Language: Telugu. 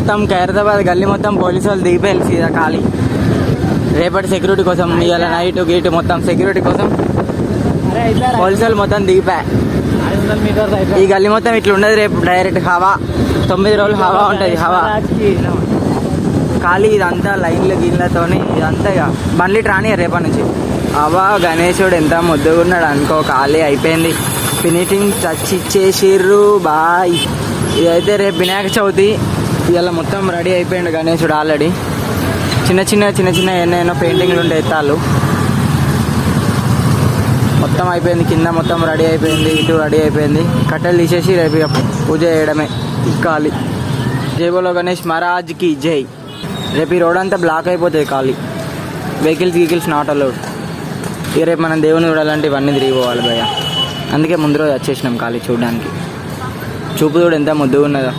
మొత్తం ఖైరతాబాద్ గల్లీ మొత్తం పోలీసు వాళ్ళు దిగిపోయారు సీదా ఖాళీ. రేపటి సెక్యూరిటీ కోసం ఇవాళ నైట్ గేట్ మొత్తం సెక్యూరిటీ కోసం పోలీసు వాళ్ళు మొత్తం దిగిపోయా. ఈ గల్లీ మొత్తం ఇట్లా ఉండదు. రేపు డైరెక్ట్ హవా 9 రోజులు హవా ఉంటుంది. హవా ఖాళీ ఇదంతా లైన్ల గీళ్ళతోని ఇదంతా ఇక బండ్లు రాని రేపటి నుంచి. హవా గణేశుడు ఎంత ముద్దుగా ఉన్నాడు అనుకో. ఖాళీ అయిపోయింది. ఫినిషింగ్ టచ్ ఇచ్చేసిర్రు బాయ్. ఇదైతే రేపు వినాయక చవితి. ఇవాళ మొత్తం రెడీ అయిపోయిండు గణేశుడు ఆల్రెడీ. చిన్న చిన్న ఎన్నో పెయింటింగ్లు ఉండే ఎత్తాలు మొత్తం అయిపోయింది. కింద మొత్తం రెడీ అయిపోయింది. ఇటు రెడీ అయిపోయింది. కట్టెలు తీసేసి రేపు పూజ చేయడమే ఖాళీ. జై బోలో గణేష్ మహారాజ్కి జై. రేపు ఈ రోడ్ అంతా బ్లాక్ అయిపోతుంది ఖాళీ. Vehicles not allowed. ఇక రేపు మనం దేవుని చూడాలంటే ఇవన్నీ తిరిగిపోవాలి భయ్య. అందుకే ముందు రోజు వచ్చేసినాం ఖాళీ చూడడానికి. చూపు చూడు ఎంత ముద్దుగా ఉన్నదో.